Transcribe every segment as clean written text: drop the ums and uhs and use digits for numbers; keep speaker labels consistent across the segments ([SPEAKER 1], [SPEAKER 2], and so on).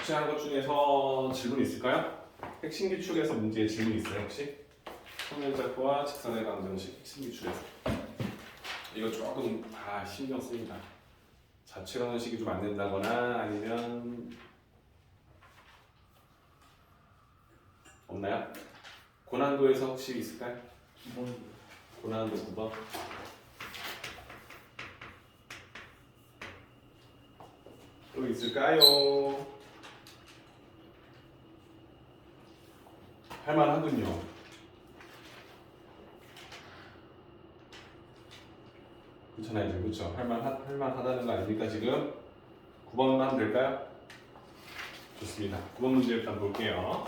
[SPEAKER 1] 숙제한 것 중에서 질문 있을까요? 핵심 기출에서 문제에 질문 있어요 혹시? 평면좌표와 직선의 방정식 핵심 기출에서 이거 조금 신경 쓰인다. 자체방정식이 좀 안 된다거나 아니면 없나요? 고난도에서 혹시 있을까요? 고난도 9번. 또 있을까요? 할만하군요. 그렇잖아요 지금. 그렇죠? 할만하다는 거 아닙니까 지금? 9번만 하면 될까요? 좋습니다. 9번 문제 일단 볼게요.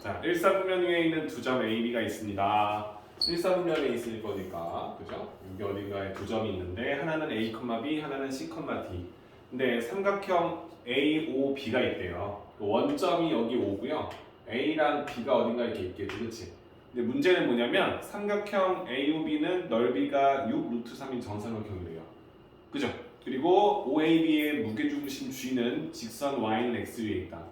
[SPEAKER 1] 자, 1사분면에 있는 두 점 A, B가 있습니다. 1사분면에 있을 거니까, 그죠? 여기 어딘가에 두 점이 있는데 하나는 A, B, 하나는 C, D. 근데 삼각형 A, O, B가 있대요. 원점이 여기 O고요. A랑 B가 어딘가 이렇게 있겠지, 그렇지? 근데 문제는 뭐냐면 삼각형 AOB는 넓이가 6 루트 3인 정삼각형이래요. 그죠? 그리고 OAB의 무게중심 G는 직선 Y는 X 위에 있다.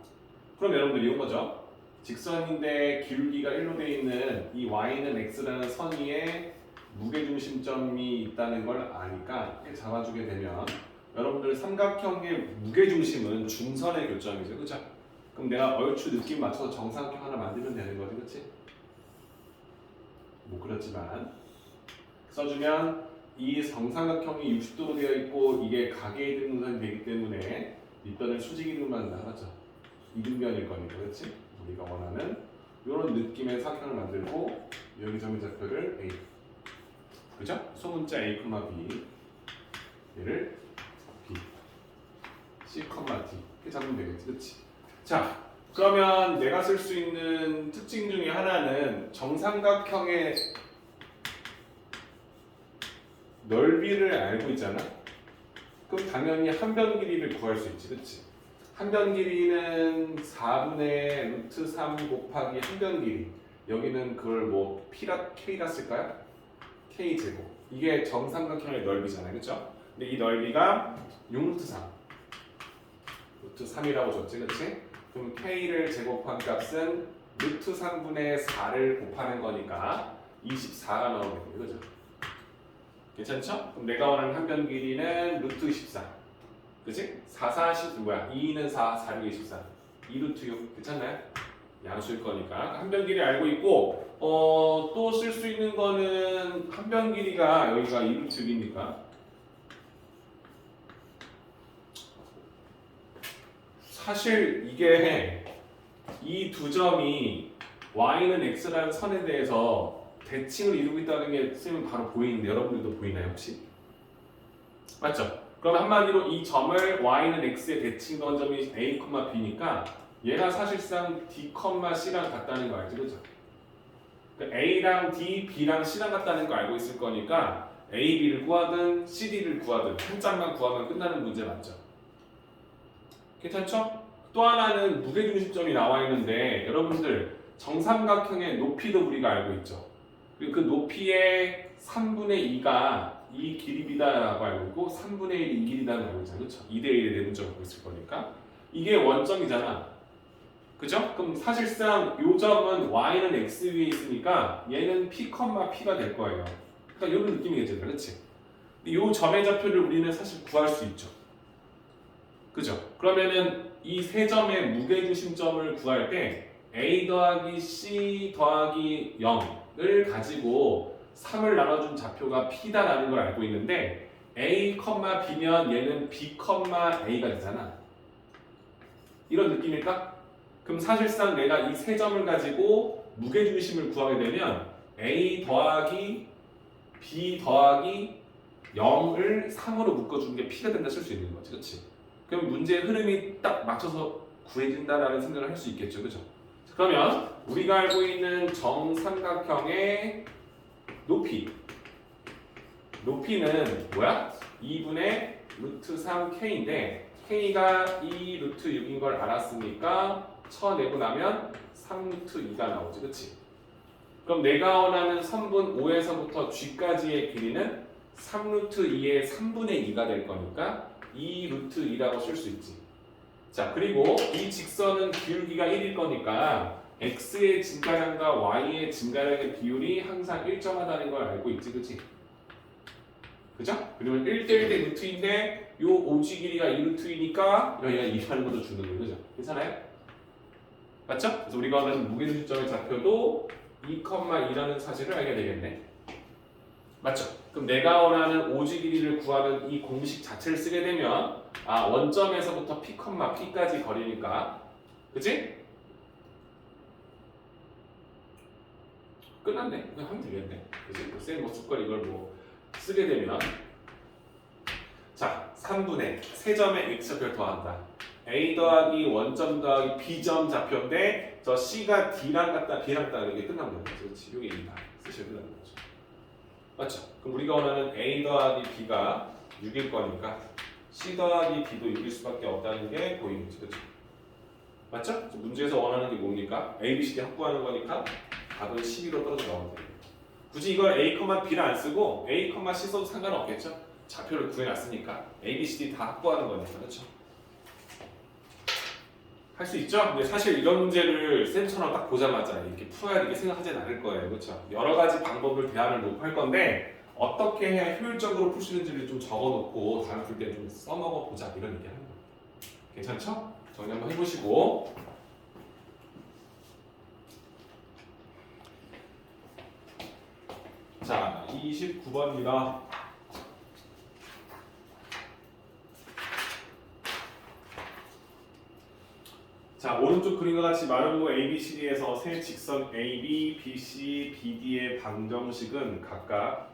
[SPEAKER 1] 그럼 여러분들 이런 거죠. 직선인데 기울기가 1로 되어 있는 이 Y는 X라는 선 위에 무게중심점이 있다는 걸 아니까 이렇게 잡아주게 되면 여러분들 삼각형의 무게중심은 중선의 교점이죠. 그죠? 그럼 내가 얼추 느낌 맞춰서 정사각형 하나 만들면 되는 거지. 그렇지? 뭐 그렇지만 써주면 이 정삼각형이 60도로 되어 있고 이게 가계이등분선이 되기 때문에 밑변을 수직이등분만 하죠. 이등변일 거니까. 그렇지? 우리가 원하는 이런 느낌의 사각형을 만들고 여기 점유좌표를 A, 그죠? 소문자 A, B, 얘를 B, C, D 이렇게 잡으면 되겠지. 그렇지? 자, 그러면 내가 쓸 수 있는 특징 중에 하나는 정삼각형의 넓이를 알고 있잖아. 그럼 당연히 한 변 길이를 구할 수 있지, 그렇지? 한 변 길이는 4분의 루트 3 곱하기 한 변 길이. 여기는 그걸 뭐 K라 쓸까요? K 제곱. 이게 정삼각형의 넓이잖아요, 그렇죠? 근데 이 넓이가 6 루트 3. 루트 3이라고 줬지, 그렇지? 그럼 K를 제곱한 값은 루트 3분의 4를 곱하는 거니까 24가 나오겠네요, 그죠? 괜찮죠? 그럼 내가 원하는 한 변 길이는 루트 14. 그치? 4, 4, 10, 2는 4, 4, 6, 24. 2 루트 6. 괜찮나요? 양수일 거니까. 한 변 길이 알고 있고, 또 쓸 수 있는 거는 한 변 길이가 여기가 2 루트 6이니까. 사실 이게 이 두 점이 Y는 X라는 선에 대해서 대칭을 이루고 있다는 게 쓰면 바로 보이는데 여러분들도 보이나요 혹시? 맞죠? 그럼 한마디로 이 점을 Y는 X에 대칭 건 점이 A, B니까 얘가 사실상 D, C랑 같다는 거 알지? 그죠? 그러니까 A랑 D, B랑 C랑 같다는 거 알고 있을 거니까 A, B를 구하든 C, D를 구하든 한 짝만 구하면 끝나는 문제 맞죠? 괜찮죠? 또 하나는 무게중심점이 나와 있는데 여러분들 정삼각형의 높이도 우리가 알고 있죠. 그리고 그 높이의 3분의 2가 이 길이다라고 알고 있고 3분의 1이 이 길이다라고 알고 있잖아요. 그렇죠? 2대 1의 내분점을 알고 있을 거니까 이게 원점이잖아. 그죠? 그럼 사실상 요 점은 Y는 X 위에 있으니까 얘는 P, P가 될 거예요. 그러니까 이런 느낌이겠죠. 그렇지? 이 점의 좌표를 우리는 사실 구할 수 있죠. 그죠? 그러면은 이 세 점의 무게중심점을 구할 때 A 더하기 C 더하기 0을 가지고 3을 나눠준 좌표가 P다라는 걸 알고 있는데 A, B면 얘는 B, A가 되잖아. 이런 느낌일까? 그럼 사실상 내가 이 세 점을 가지고 무게중심을 구하게 되면 A 더하기 B 더하기 0을 3으로 묶어준 게 P가 된다 쓸 수 있는 거지. 그렇지? 그럼 문제의 흐름이 딱 맞춰서 구해진다라는 생각을 할 수 있겠죠. 그죠? 그러면 우리가 알고 있는 정삼각형의 높이는 뭐야? 2분의 루트 3K인데 K가 2 루트 6인 걸 알았으니까 쳐내고 나면 3 루트 2가 나오지. 그치? 그럼 내가 원하는 선분 O에서부터 G까지의 길이는 3 루트 2의 3분의 2가 될 거니까 2 루트 2라고 쓸 수 있지. 자, 그리고 이 직선은 기울기가 1일 거니까 x의 증가량과 y의 증가량의 비율이 항상 일정하다는 걸 알고 있지, 그치? 그죠? 그러면 1대1대 루트인데 요 오지 길이가 2루트이니까 여기가 2라는 것도 주는 거예요, 그죠? 괜찮아요? 맞죠? 그래서 우리가 원하는 무게중심점의 좌표도 2,2라는 사실을 알게 되겠네. 맞죠? 그럼 내가 원하는 오지 길이를 구하는 이 공식 자체를 쓰게 되면 원점에서부터 P, P까지 거리니까 그치? 끝났네. 그냥 하면 되겠네. 그치? 쌤 뭐 숙걸 이걸 뭐 쓰게 되면 자, 3분의 세점의 x좌표를 더한다. a 더하기 원점 더하기 b점 좌표인데 저 c가 d랑 같다 b랑 같다 이게 끝난 거예요. 그렇지? 이게 2다. 쓰시면 끝나는 거죠. 맞죠? 그럼 우리가 원하는 a 더하기 b가 6일 거니까 c 더하기 b도 6일 수밖에 없다는 게 보이는 거죠. 그렇죠? 맞죠? 문제에서 원하는 게 뭡니까? a, b, c, d 확보하는 거니까 답은 12로 떨어져 나오면 돼요. 굳이 이걸 a, b를 안 쓰고 a, c 써도 상관없겠죠? 좌표를 구해놨으니까 a, b, c, d 다 확보하는 거니까. 그렇죠? 할 수 있죠? 근데 사실 이런 문제를 쌤처럼 딱 보자마자 이렇게 풀어야 이렇게 생각하진 않을 거예요. 그렇죠? 여러 가지 방법을 대안을 놓고 할 건데 어떻게 해야 효율적으로 풀 수 있는지를 좀 적어놓고 다음 풀 때 좀 써먹어 보자 이런 얘기 하는 거예요. 괜찮죠? 정리 한번 해보시고 자, 29번입니다. 자, 오른쪽 그림과 같이 마름모 ABCD에서 세 직선 AB, BC, BD의 방정식은 각각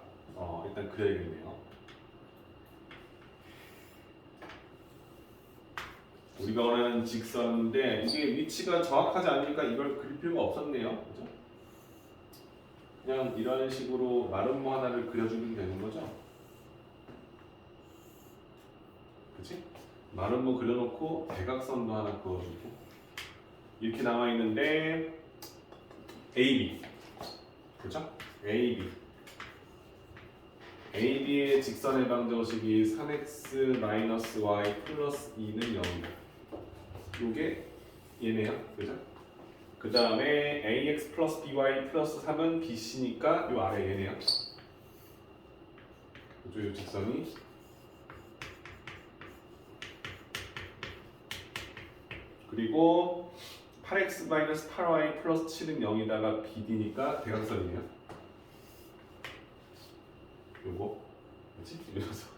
[SPEAKER 1] 일단 그려야겠네요. 우리가 원하는 직선인데 이게 위치가 정확하지 않으니까 이걸 그릴 필요가 없었네요. 그죠? 그냥 이런 식으로 마름모 하나를 그려주면 되는 거죠. 그치? 마름모 그려놓고 대각선도 하나 그어주고 이렇게 나와 있는데 AB 그렇죠? AB의 직선의 방정식이 3x-y 플러스 2는 0이다. 요게 얘네요, 그죠? 그 다음에 ax 플러스 by 플러스 3은 bc니까 요 아래 얘네요. 그죠? 요 직선이 그리고 8x-8y 플러스 7은 0이다가 BD니까 대각선이에요. 요거 뭐지? 이래서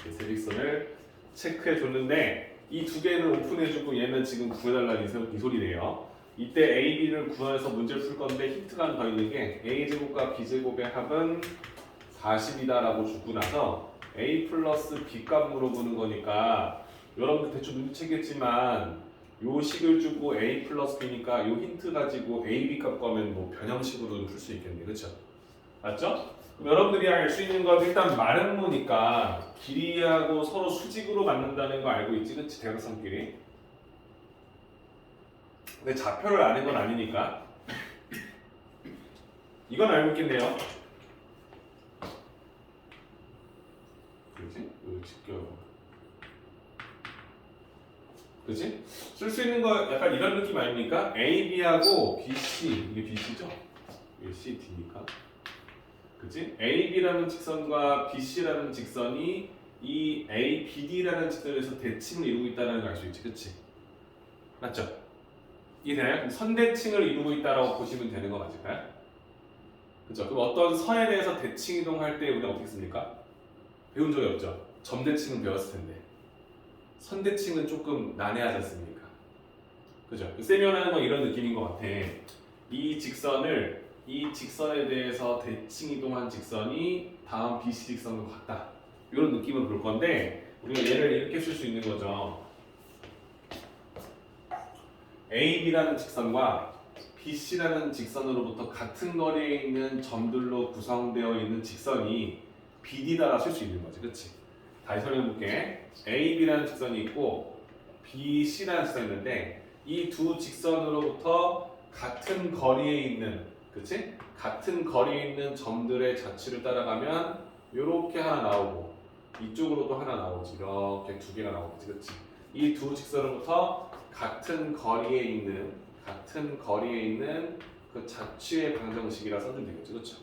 [SPEAKER 1] 세직선을 체크해 줬는데 이 두 개는 오픈해주고 얘는 지금 구해달라는 이 소리네요. 이때 A, B를 구해서 문제를 풀 건데 힌트가 하나 더 있는 게 A제곱과 B제곱의 합은 40이다라고 주고 나서 A 플러스 B 값 물어보는 거니까 여러분들 대충 눈치채겠지만 요 식을 주고 A 플러스 B니까 요 힌트 가지고 A, B 값 구하면 뭐 변형식으로도 풀 수 있겠네. 그쵸? 맞죠? 그럼 여러분들이 알 수 있는 건 일단 마름모니까 길이하고 서로 수직으로 맞는다는 거 알고 있지? 그치? 대각선끼리. 근데 좌표를 아는 건 아니니까 이건 알고 있겠네요. 그치? 그치? 쓸 수 있는 거 약간 이런 느낌 아닙니까? A, B하고 BC, 이게 BC죠? 이게 C, D니까. 그치? A, B라는 직선과 BC라는 직선이 이 A, BD라는 직선에서 대칭을 이루고 있다는 걸 알 수 있지, 그치? 맞죠? 이해되나요? 선대칭을 이루고 있다고 보시면 되는 거 맞을까요? 그죠? 그럼 어떤 선에 대해서 대칭 이동할 때 우리가 어떻게 씁니까? 배운 적이 없죠? 점대칭은 배웠을 텐데. 선대칭은 조금 난해하지 않습니까? 그죠? 쌤이 원하는 건 이런 느낌인 것 같아. 이 직선에 대해서 대칭 이동한 직선이 다음 BC 직선과 같다. 이런 느낌을 볼 건데 우리가 얘를 이렇게 쓸 수 있는 거죠. AB라는 직선과 BC라는 직선으로부터 같은 거리에 있는 점들로 구성되어 있는 직선이 BD다라 쓸 수 있는 거지, 그렇지? 다시 설명해 볼게. AB라는 직선이 있고 BC라는 직선이 있는데 이 두 직선으로부터 같은 거리에 있는 그치? 같은 거리에 있는 점들의 자취를 따라가면 요렇게 하나 나오고 이쪽으로도 하나 나오지. 이렇게 두 개가 나오겠지. 그치? 이 두 직선으로부터 같은 거리에 있는 그 자취의 방정식이라 써주면 되겠죠. 그쵸?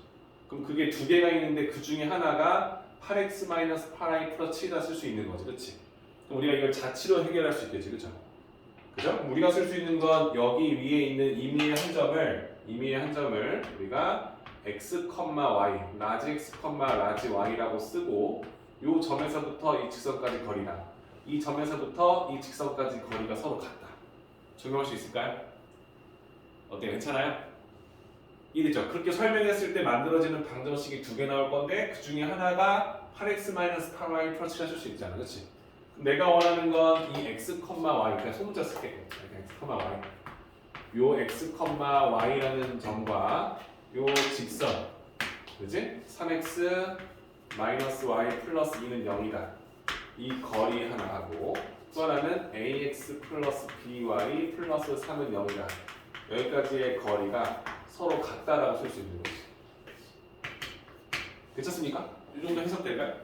[SPEAKER 1] 그럼 그게 두 개가 있는데 그 중에 하나가 8x-8i 플러스 7이다 쓸 수 있는 거지. 그치? 그럼 우리가 이걸 자취로 해결할 수 있겠지. 그쵸? 그죠? 그럼 우리가 쓸 수 있는 건 여기 위에 있는 임의의 한 점을 우리가 x, y, 라지 x, 라지 y라고 쓰고 이 점에서부터 이 직선까지 거리다. 이 점에서부터 이 직선까지 거리가 서로 같다. 적용할 수 있을까요? 어때요? 괜찮아요? 이해됐죠? 그렇게 설명했을 때 만들어지는 방정식이 두 개 나올 건데 그 중에 하나가 8x-8y 플러스 7을 쓸 수 있잖아. 그치? 내가 원하는 건 이 x, y 그냥 소문자 쓸게. x, y 요 x, y라는 점과 요 직선 그지? 3x y 플러스 2는 0이다. 이 거리 하나 하고 또 하나는 ax 플러스 by 플러스 3은 0이다. 여기까지의 거리가 서로 같다라고 쓸 수 있는 거지. 괜찮습니까? 이 정도 해석될까요?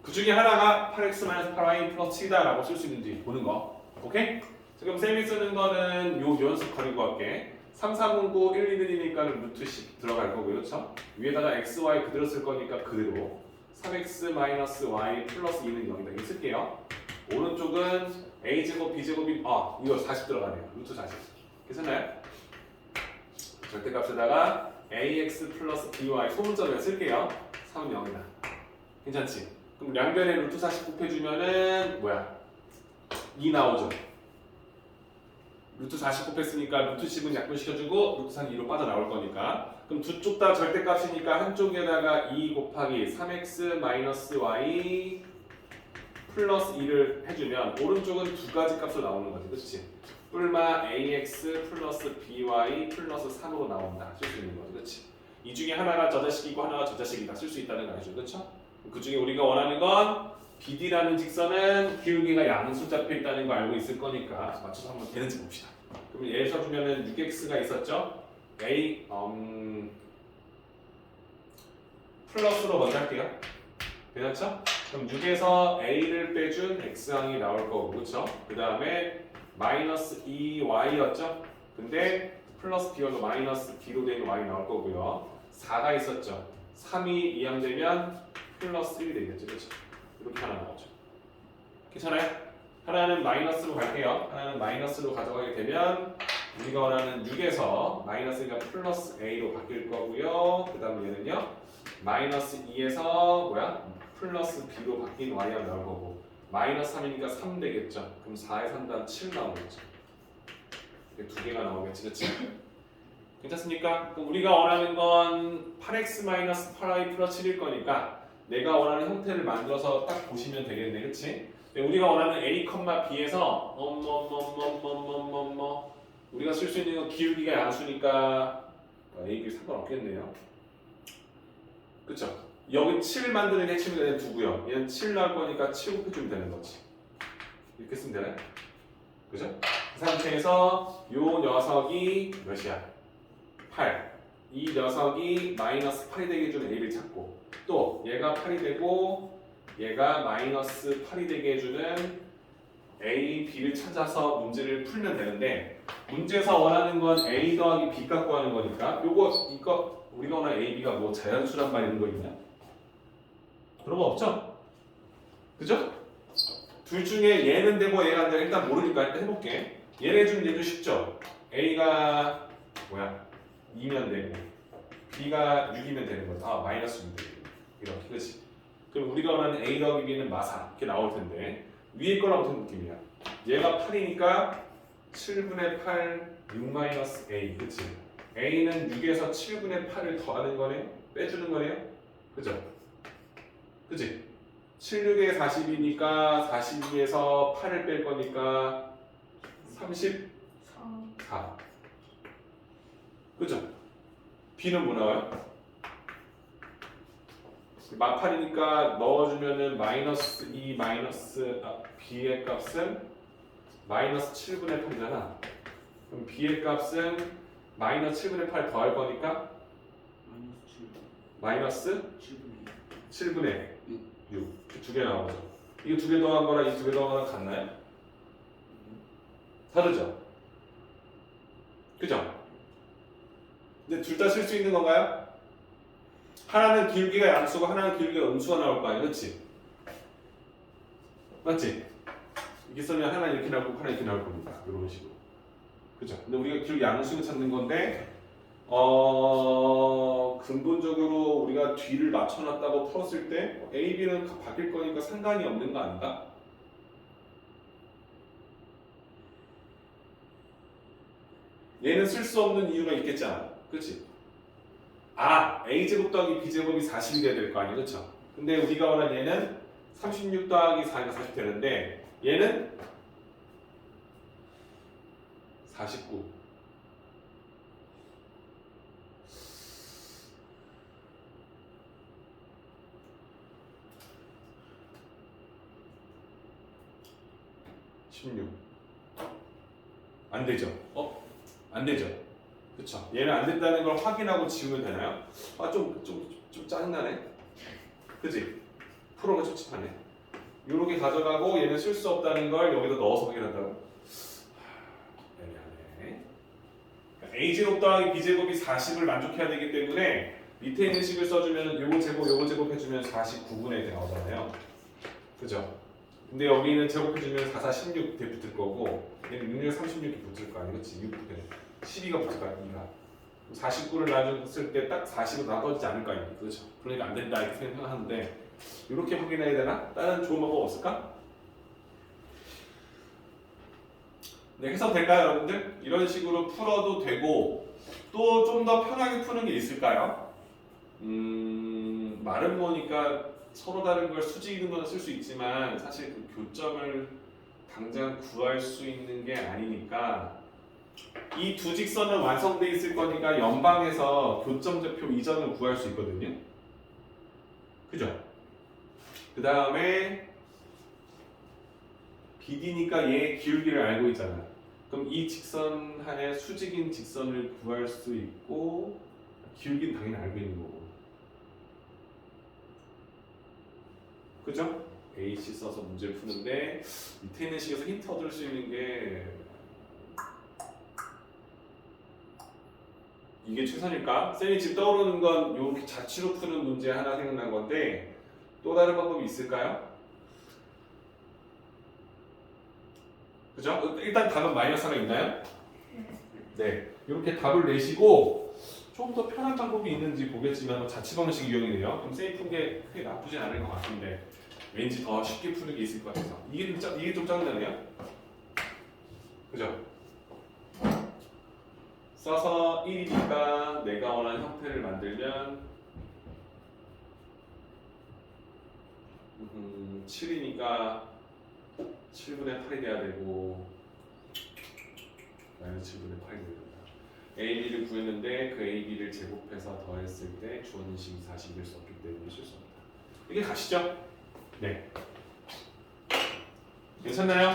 [SPEAKER 1] 그 중에 하나가 8x-8y 플러스 7이다라고 쓸 수 있는지 보는 거. 오케이? 지금 쌤이 쓰는 거는 요 연습 거리고 할게. 3, 4, 9, 1, 2는이니까 루트 10 들어갈 거고요. 그렇죠? 위에다가 x, y 그대로 쓸 거니까 그대로 3x-y 플러스 2는 0이다. 이거 쓸게요. 오른쪽은 a제곱, b제곱이 이거 40 들어가네요. 루트 40. 괜찮나요? 절대값에다가 ax 플러스 by 소문자로 쓸게요. 3은 0이다. 괜찮지? 그럼 양변에 루트 40 곱해주면은 뭐야? 2 나오죠? 루트 40 곱했으니까 루트 10은 약분시켜주고 루트 4는 2로 빠져나올 거니까 그럼 두 쪽 다 절대값이니까 한쪽에다가 2 곱하기 3x 마이너스 y 플러스 2를 해주면 오른쪽은 두 가지 값으로 나오는 거지. 그치? 뿔마 ax 플러스 by 플러스 3으로 나온다. 쓸 수 있는 거지. 그치? 이 중에 하나가 저 자식이고 하나가 저 자식이다. 쓸 수 있다는 거 알죠? 그쵸? 그 중에 우리가 원하는 건 BD라는 직선은 기울기가 양수 잡혀 있다는 거 알고 있을 거니까 맞춰서 한번 되는지 봅시다. 그럼 예를 들어주면은 6x가 있었죠? a 플러스로 먼저 할게요. 괜찮죠? 그럼 6에서 a를 빼준 x항이 나올 거고, 그렇죠? 그 다음에 마이너스 2y였죠? 근데 플러스 b여도 마이너스 b로 된 y 나올 거고요. 4가 있었죠? 3이 이항되면 플러스 1이 되겠죠, 그렇죠? 이렇게 하나 나오죠. 괜찮아요? 하나는 마이너스로 갈게요. 하나는 마이너스로 가져가게 되면 우리가 원하는 6에서 마이너스가 플러스 a로 바뀔 거고요. 그 다음 얘는요. 마이너스 2에서 플러스 b로 바뀐 y가 나올 거고 마이너스 3이니까 3 되겠죠. 그럼 4에 3단 7 나오겠죠. 이렇게 두 개가 나오겠지, 그렇지? 괜찮습니까? 그럼 우리가 원하는 건 8x-8y 플러스 7일 거니까 내가 원하는 형태를 만들어서 딱 보시면 되겠네, 그렇지? 우리가 원하는 a, b에서 우리가 쓸 수 있는 건 기울기가 양수니까 a, b 상관없겠네요. 그쵸? 여기 7 만드는 게 핵심이 되는 두고요. 얘는 7 나올 거니까 7 곱해주면 되는 거지. 이렇게 쓰면 되나요? 그죠? 그 상태에서 요 녀석이 몇이야? 8. 이 녀석이 마이너스 8이 되게 해주는 a를 찾고 또 얘가 8이 되고 얘가 마이너스 8이 되게 해주는 a, b를 찾아서 문제를 풀면 되는데 문제에서 원하는 건 a 더하기 b 갖고 하는 거니까 이거 우리가 원하는 a, b가 뭐 자연수란 말 있는 거 있냐? 그런 거 없죠? 그죠? 둘 중에 얘는 되고 얘가 안 되고 일단 모르니까 일단 해볼게. 얘를 해주면 얘도 쉽죠? a가 2면 되고 b가 6이면 되는 거죠. 마이너스 6이면 되고 이렇게, 그렇지? 그럼 우리가 원하는 a 더하기 b는 마사 이렇게 나올 텐데 위에 거랑 같은 느낌이야. 얘가 8이니까 7분의 8 6 마이너스 a, 그치? a는 6에서 7분의 8을 더하는 거네요? 빼주는 거네요? 그죠? 그치? 7, 6에 40이니까 42에서 8을 뺄 거니까 34. 그죠? b는 뭐 나와요? 마팔이니까 넣어주면은 마이너스 2 마이너스 b의 값은 마이너스 7분의 8이잖아. 그럼 b의 값은 마이너스 7분의 8 더할 거니까 마이너스 7분의 6. 두 개 나오죠. 이게 두 개 더한 거랑 이 두 개 더한 거랑 같나요? 다르죠? 그죠? 근데 둘 다 쓸 수 있는 건가요? 하나는 기울기가 양수고 하나는 기울기가 음수가 나올 거 아니야, 그렇지? 맞지? 이게 쓰면 하나 이렇게 나올 거고 하나 이렇게 나올 겁니다. 이런 식으로. 그죠? 근데 우리가 기울기 양수를 찾는 건데 근본적으로 우리가 뒤를 맞춰놨다고 풀었을 때 A, B는 바뀔 거니까 상관이 없는 거 아닌가? 얘는 쓸 수 없는 이유가 있겠잖아. 그치? A제곱 더하기 B제곱이 40이 돼야 될 거 아니야. 그쵸? 근데 우리가 원하는 얘는 36 더하기 4가 40 되는데 얘는 49. 안 되죠? 안 되죠? 그쵸? 얘는 안 된다는 걸 확인하고 지우면 되나요? 좀 짜증나네? 그치? 프로가 찝찝하네. 요렇게 가져가고 얘는 쓸 수 없다는 걸 여기다 넣어서 확인한다고? 애매하네. 그러니까 A제곱 더하기 B제곱이 40을 만족해야 되기 때문에 밑에 있는 식을 써주면 요거 제곱 해주면 49분의 나오잖아요. 그죠? 근데 여기는 제곱해주면 4, 4, 16 이렇게 붙을 거고 얘는 6, 6, 36 이렇게 붙을 거 아니야, 그치? 6 붙게 12가 붙을 거 아니야, 2가. 49를 놔줬을 때 딱 40으로 나눠지지 않을 거 아니야, 그렇죠? 그러니까 안 된다 이렇게 생각하는데 이렇게 확인해야 되나? 다른 좋은 방법 없을까? 네, 해서 될까요, 여러분들? 이런 식으로 풀어도 되고 또 좀 더 편하게 푸는 게 있을까요? 말은 뭐니까 서로 다른 걸 수직 이등분을 쓸 수 있지만 사실 그 교점을 당장 구할 수 있는 게 아니니까 이 두 직선은 완성돼 있을 거니까 연방에서 교점좌표 이점을 구할 수 있거든요. 그죠? 그 다음에 BD니까 얘 기울기를 알고 있잖아. 그럼 이 직선 안에 수직인 직선을 구할 수 있고 기울기는 당연히 알고 있는 거고. 그죠? AC 써서 문제를 푸는데 밑에 있는 식에서 힌트 얻을 수 있는 게 이게 최선일까? 쌤이 지금 떠오르는 건 이렇게 자취로 푸는 문제 하나 생각난 건데 또 다른 방법이 있을까요? 그죠? 일단 답은 마이너스 하나 있나요? 네. 이렇게 답을 내시고 좀 더 편한 방법이 있는지 보겠지만 자취 방식 이용이네요. 그럼 쌤이 푼 게 크게 나쁘진 않을 것 같은데 왠지 더 쉽게 푸는 게 있을 것 같아서 이게 좀 짜증나네요. 그죠? 써서 1이니까 내가 원하는 형태를 만들면 7이니까 7분의 8이 돼야 되고 마이너스 7분의 8이 돼야 된다. AB를 구했는데 그 AB를 제곱해서 더했을 때 주어진 식이 40이 될 수 없기 때문에 쓸 수 없다. 이게 가시죠? 네. 괜찮나요?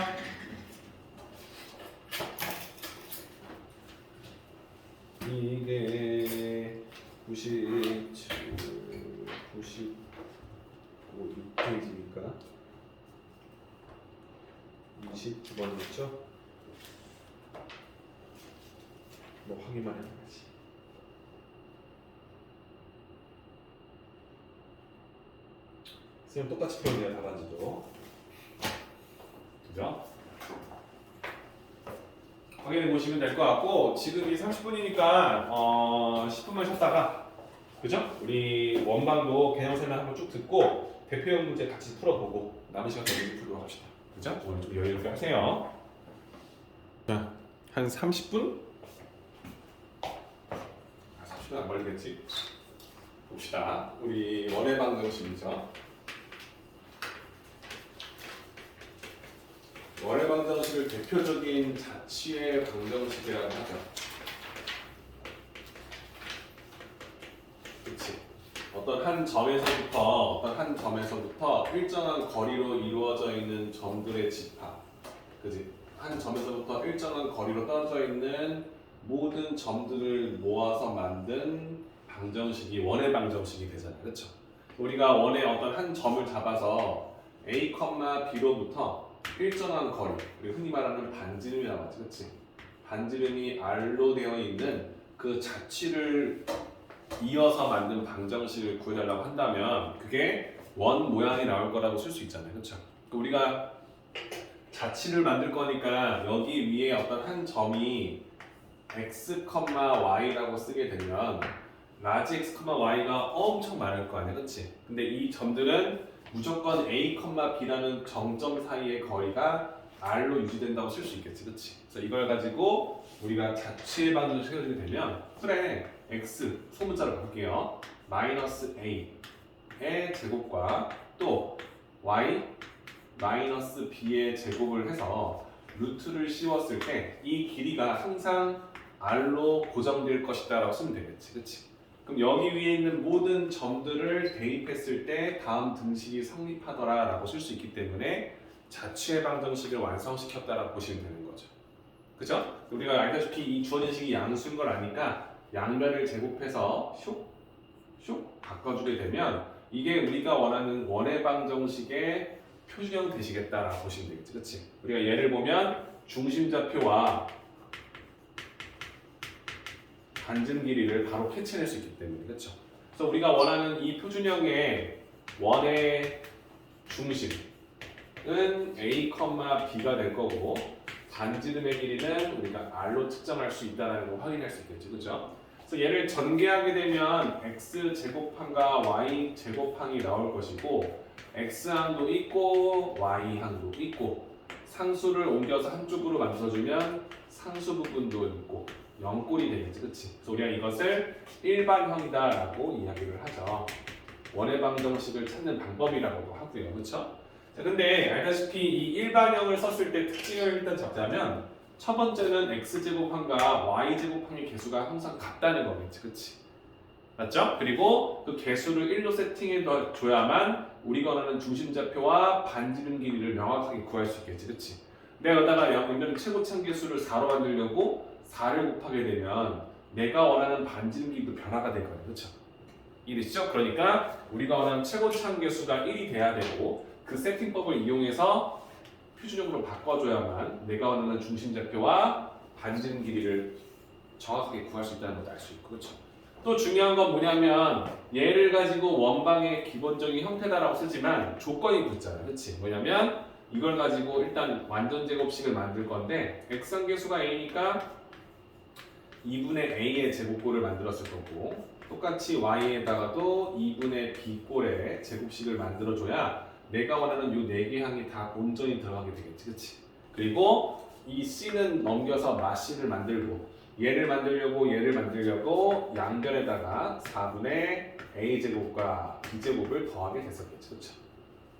[SPEAKER 1] 이게 97, 95페이지니까 29번이었죠? 뭐 확인만 해봐야지. 선생님 똑같이 표현해요, 답안지도. 그죠? 확인해 보시면 될 것 같고 지금이 30분이니까 10분만 쉬었다가 그죠? 우리 원방도 개념 설명 한번 쭉 듣고 대표형 문제 같이 풀어보고 남은 시간 더 풀도록 합시다. 그죠? 오늘 좀 여유롭게 하세요. 자, 한 30분? 30분 안 걸리겠지? 봅시다. 우리 원의 방정식이죠. 원의 방정식을 대표적인 자취의 방정식이라고 하죠. 그치? 어떤 한 점에서부터 일정한 거리로 이루어져 있는 점들의 집합. 그치? 한 점에서부터 일정한 거리로 떨어져 있는 모든 점들을 모아서 만든 방정식이 원의 방정식이 되잖아요. 그렇죠? 우리가 원의 어떤 한 점을 잡아서 A, B로부터 일정한 거리, 우리 흔히 말하는 반지름이라고 하지, 그렇지? 반지름이 R로 되어 있는 그 자취를 이어서 만든 방정식을 구해달라고 한다면 그게 원 모양이 나올 거라고 쓸 수 있잖아요, 그렇죠? 우리가 자취를 만들 거니까 여기 위에 어떤 한 점이 x, y라고 쓰게 되면 라지 x, y가 엄청 많을 거 아니야, 그렇지? 근데 이 점들은 무조건 a, b라는 정점 사이의 거리가 r로 유지된다고 쓸 수 있겠지, 그렇지? 그래서 이걸 가지고 우리가 자취의 방정식을 해주게 되면 그래, x 소문자로 바꿀게요. 마이너스 a의 제곱과 또 y 마이너스 b의 제곱을 해서 루트를 씌웠을 때 이 길이가 항상 r로 고정될 것이다 라고 쓰면 되겠지, 그치? 그럼 여기 위에 있는 모든 점들을 대입했을 때 다음 등식이 성립하더라 라고 쓸 수 있기 때문에 자취의 방정식을 완성시켰다 라고 보시면 되는 거죠. 그죠? 우리가 알다시피 이 주어진 식이 양수인 걸 아니까 양변을 제곱해서 슉 바꿔주게 되면 이게 우리가 원하는 원의 방정식의 표준형 되시겠다라고 보시면 되겠지, 그렇지? 우리가 예를 보면 중심좌표와 반지름 길이를 바로 캐치해낼 수 있기 때문에, 그렇죠? 그래서 우리가 원하는 이 표준형의 원의 중심은 A, B가 될 거고 반지름의 길이는 우리가 R로 측정할 수 있다는 걸 확인할 수 있겠죠, 그렇죠? 그래서 얘를 전개하게 되면 x 제곱항과 y 제곱항이 나올 것이고 x항도 있고 y항도 있고 상수를 옮겨서 한쪽으로 만들어주면 상수 부분도 있고 0꼴이 되겠지, 그렇지? 그래서 우리가 이것을 일반형이다라고 이야기를 하죠. 원의 방정식을 찾는 방법이라고도 하고요, 그렇죠? 자, 근데 알다시피 이 일반형을 썼을 때 특징을 일단 잡자면 첫 번째는 x제곱항과 y제곱항의 개수가 항상 같다는 거겠지, 그치? 맞죠? 그리고 그 개수를 1로 세팅해 줘야만 우리가 원하는 중심좌표와 반지름 길이를 명확하게 구할 수 있겠지, 그치? 내가 여기다가 여기는 최고참 개수를 4로 만들려고 4를 곱하게 되면 내가 원하는 반지름 길이도 변화가 될 거예요, 그렇죠? 이해되시죠? 그러니까 우리가 원하는 최고참 개수가 1이 돼야 되고 그 세팅법을 이용해서 표준형으로 바꿔줘야만 내가 원하는 중심좌표와 반지름 길이를 정확하게 구할 수 있다는 것도 알 수 있고, 그렇죠? 또 중요한 건 뭐냐면 얘를 가지고 원방의 기본적인 형태다라고 쓰지만 조건이 붙잖아요, 그렇지? 뭐냐면 이걸 가지고 일단 완전 제곱식을 만들 건데 x항계수가 a니까 2분의 a의 제곱꼴을 만들었을 거고 똑같이 y에다가도 2분의 b꼴의 제곱식을 만들어줘야 내가 원하는 요 4개 항이 다 온전히 들어가게 되겠지, 그렇지? 그리고 이 c는 넘겨서 마씨를 만들고 얘를 만들려고 양변에다가 4분의 a제곱과 b제곱을 더하게 됐었겠죠, 그렇죠?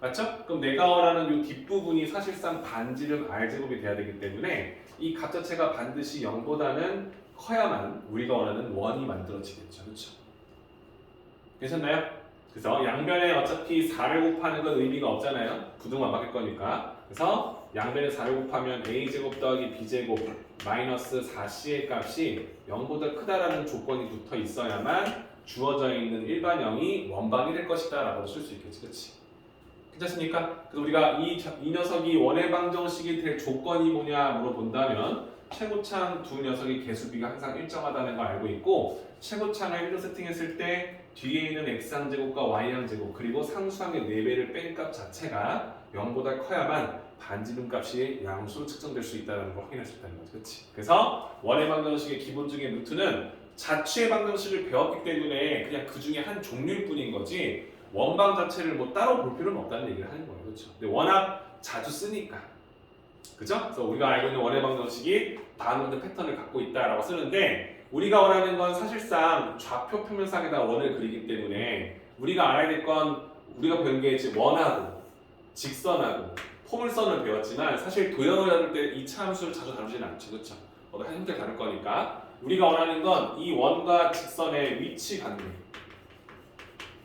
[SPEAKER 1] 맞죠? 그럼 내가 원하는 이 뒷부분이 사실상 반지름 r제곱이 돼야 되기 때문에 이 값 자체가 반드시 0보다는 커야만 우리가 원하는 원이 만들어지겠죠, 그렇죠? 괜찮나요? 그래서 양변에 어차피 4를 곱하는 건 의미가 없잖아요. 부등만 바뀔 거니까. 그래서 양변에 4를 곱하면 a제곱 더하기 b제곱 마이너스 4c의 값이 0보다 크다라는 조건이 붙어 있어야만 주어져 있는 일반형이 원방이 될 것이다 라고 쓸 수 있겠지, 그렇지? 괜찮습니까? 그래서 우리가 이 녀석이 원의 방정식이 될 조건이 뭐냐 물어본다면 최고창 두 녀석의 개수비가 항상 일정하다는 걸 알고 있고 최고창을 1로 세팅했을 때 뒤에 있는 x항제곱과 y항제곱 그리고 상수항의 4배를 뺀 값 자체가 0보다 커야만 반지름 값이 양수로 측정될 수 있다는 걸 확인할 수 있다는 거죠, 그렇지? 그래서 원의 방정식의 기본적인 루트는 자취의 방정식을 배웠기 때문에 그냥 그 중에 한 종류일 뿐인 거지 원방 자체를 뭐 따로 볼 필요는 없다는 얘기를 하는 거예요, 그렇죠? 근데 워낙 자주 쓰니까, 그죠? 그래서 우리가 알고 있는 원의 방정식이 다음과 패턴을 갖고 있다라고 쓰는데 우리가 원하는 건 사실상 좌표 평면상에다 원을 그리기 때문에 우리가 알아야 될 건 우리가 배운 게 이제 원하고 직선하고 포물선을 배웠지만 사실 도형을 다룰 때 이 차함수를 자주 다루지는 않죠, 그렇죠? 한 형태 다룰 거니까 우리가 원하는 건 이 원과 직선의 위치 관계,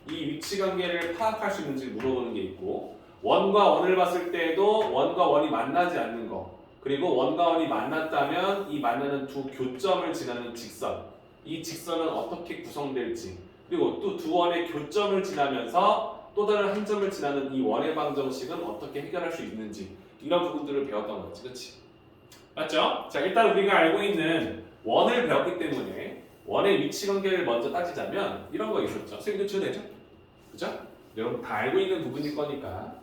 [SPEAKER 1] 이 위치 관계를 파악할 수 있는지 물어보는 게 있고 원과 원을 봤을 때에도 원과 원이 만나지 않는 거 그리고 원과 원이 만났다면 이 만나는 두 교점을 지나는 직선 이 직선은 어떻게 구성될지, 그리고 또 두 원의 교점을 지나면서 또 다른 한 점을 지나는 이 원의 방정식은 어떻게 해결할 수 있는지, 이런 부분들을 배웠던 거지, 그렇지? 맞죠? 자, 일단 우리가 알고 있는 원을 배웠기 때문에 원의 위치 관계를 먼저 따지자면 이런 거 있었죠. 선생님도 지어내죠 그죠? 여러분 다 알고 있는 부분일 거니까.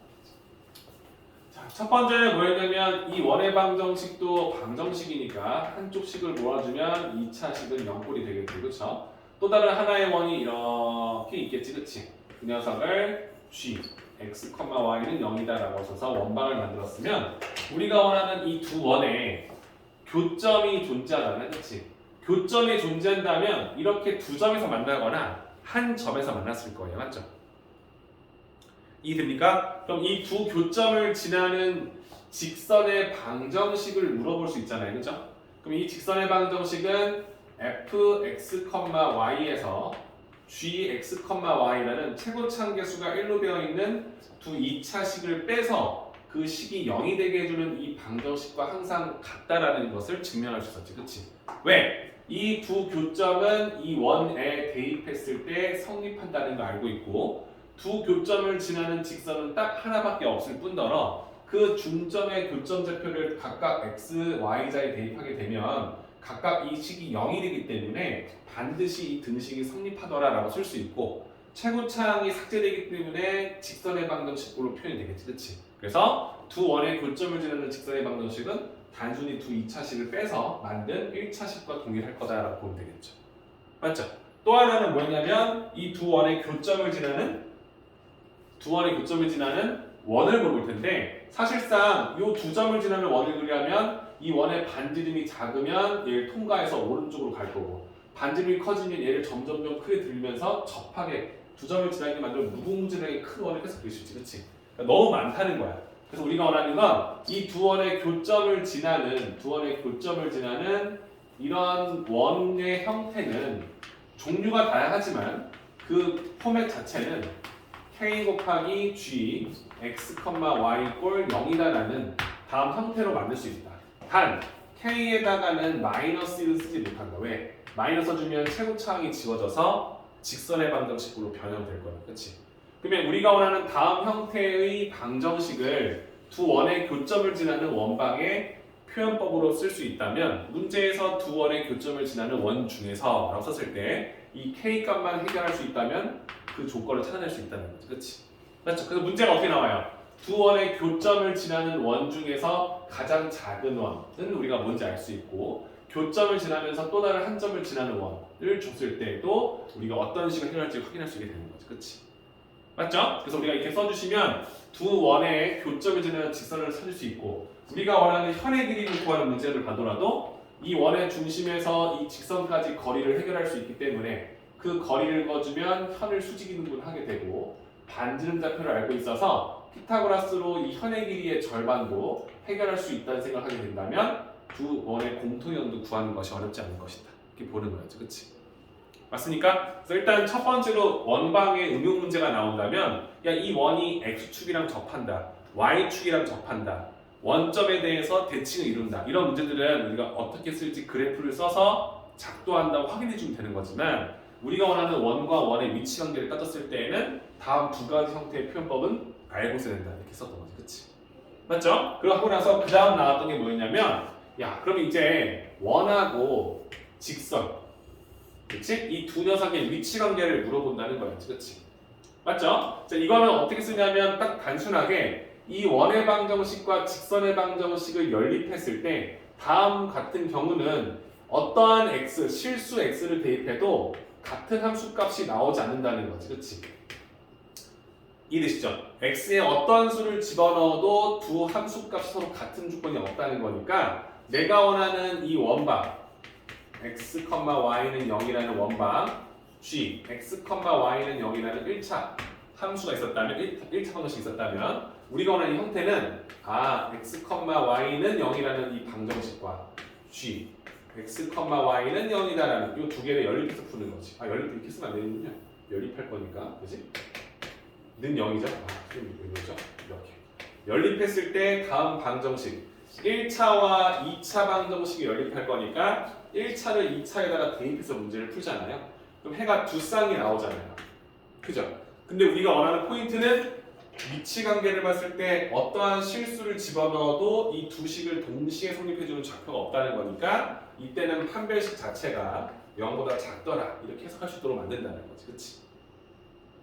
[SPEAKER 1] 자, 첫 번째는 뭐였냐면 이 원의 방정식도 방정식이니까 한쪽 식을 모아주면 2차 식은 0꼴이 되겠지, 그렇죠? 또 다른 하나의 원이 이렇게 있겠지, 그렇지? 그 녀석을 g, x, y는 0이다라고 써서 원방을 만들었으면 우리가 원하는 이 두 원의 교점이 존재하잖아, 그렇지? 교점이 존재한다면 이렇게 두 점에서 만나거나 한 점에서 만났을 거예요, 맞죠? 이해됩니까? 그럼 이 두 교점을 지나는 직선의 방정식을 물어볼 수 있잖아요, 그죠? 그럼 이 직선의 방정식은 fx, y에서 gx, y라는 최고차항계수가 1로 되어 있는 두 2차식을 빼서 그 식이 0이 되게 해주는 이 방정식과 항상 같다라는 것을 증명할 수 있었지, 그렇지? 왜? 이 두 교점은 이 원에 대입했을 때 성립한다는 걸 알고 있고 두 교점을 지나는 직선은 딱 하나밖에 없을 뿐더러 그 중점의 교점 좌표를 각각 x, y자에 대입하게 되면 각각 이 식이 0이 되기 때문에 반드시 이 등식이 성립하더라라고 쓸 수 있고 최고차항이 삭제되기 때문에 직선의 방정식으로 표현이 되겠지, 그렇지? 그래서 두 원의 교점을 지나는 직선의 방정식은 단순히 두 2차식을 빼서 만든 1차식과 동일할 거다라고 보면 되겠죠. 맞죠? 또 하나는 뭐냐면 이 두 원의 교점을 지나는 원을 물어볼 텐데 사실상 이 두 점을 지나는 원을 그리려면 이 원의 반지름이 작으면 얘를 통과해서 오른쪽으로 갈 거고 반지름이 커지면 얘를 점점점 크게 들면서 접하게 두 점을 지나게 만들어 무궁무진하게 큰 원을 계속 그릴 수 있지, 그렇지? 그러니까 너무 많다는 거야. 그래서 우리가 원하는 건 이 두 원의 교점을 지나는 이런 원의 형태는 종류가 다양하지만 그 포맷 자체는 k 곱하기 g x, y 꼴 0이다라는 다음 형태로 만들 수 있다. 단 k에다가는 마이너스 1을 쓰지 못한다. 왜? 마이너스 써주면 최고차항이 지워져서 직선의 방정식으로 변형될 거야. 그렇지? 그러면 우리가 원하는 다음 형태의 방정식을 두 원의 교점을 지나는 원방의 표현법으로 쓸 수 있다면 문제에서 두 원의 교점을 지나는 원 중에서 라고 썼을 때 이 k 값만 해결할 수 있다면 그 조건을 찾아낼 수 있다는 거지, 그렇지? 맞죠? 그래서 문제가 어떻게 나와요? 두 원의 교점을 지나는 원 중에서 가장 작은 원은 우리가 뭔지 알 수 있고 교점을 지나면서 또 다른 한 점을 지나는 원을 줬을 때도 우리가 어떤 식으로 해결할지 확인할 수 있게 되는 거지, 그렇지? 맞죠? 그래서 우리가 이렇게 써주시면 두 원의 교점을 지나는 직선을 찾을 수 있고 우리가 원하는 현의 길이를 구하는 문제를 봐더라도 이 원의 중심에서 이 직선까지 거리를 해결할 수 있기 때문에 그 거리를 그어주면 현을 수직이 분하게 되고 반지름 좌표를 알고 있어서 피타고라스로 이 현의 길이의 절반도 해결할 수 있다는 생각을 하게 된다면 두 원의 공통형도 구하는 것이 어렵지 않을 것이다. 이렇게 보는 거였죠, 그렇지? 맞습니까? 그래서 일단 첫 번째로 원방의 응용 문제가 나온다면 이 원이 x축이랑 접한다, y축이랑 접한다, 원점에 대해서 대칭을 이룬다. 이런 문제들은 우리가 어떻게 쓸지 그래프를 써서 작도한다고 확인해 주면 되는 거지만 우리가 원하는 원과 원의 위치 관계를 따졌을 때에는 다음 두 가지 형태의 표현법은 알고 있어야 된다. 이렇게 썼던 거지, 그렇지? 맞죠? 그리고 하고 나서 그 다음 나왔던 게 뭐였냐면 그럼 이제 원하고 직선, 그렇지? 이 두 녀석의 위치 관계를 물어본다는 거였지, 그렇지? 맞죠? 자, 이거는 어떻게 쓰냐면 딱 단순하게 이 원의 방정식과 직선의 방정식을 연립했을 때 다음 같은 경우는 어떠한 x, 실수 x를 대입해도 같은 함수값이 나오지 않는다는 거지, 그렇지? 이해되시죠? x에 어떠한 수를 집어넣어도 두 함수값이 서로 같은 조건이 없다는 거니까 내가 원하는 이 원방 x, y는 0이라는 원방 g, x, y는 0이라는 1차 함수가 있었다면 1차 방정식이 있었다면 우리가 원하는 이 형태는 x, y는 0이라는 이 방정식과 g, x, y는 0이다라는 이 두 개를 연립해서 푸는 거지. 연립 이렇게 쓰면 안 되는군요. 연립할 거니까, 그지? 는 0이죠? 이거죠? 이렇게 연립했을 때 다음 방정식 1차와 2차 방정식이 연립할 거니까 1차를 2차에다가 대입해서 문제를 풀잖아요. 그럼 해가 두 쌍이 나오잖아요. 그죠? 근데 우리가 원하는 포인트는 위치 관계를 봤을 때 어떠한 실수를 집어넣어도 이 두 식을 동시에 성립해주는 좌표가 없다는 거니까 이때는 판별식 자체가 0보다 작더라 이렇게 해석할 수 있도록 만든다는 거지. 그치?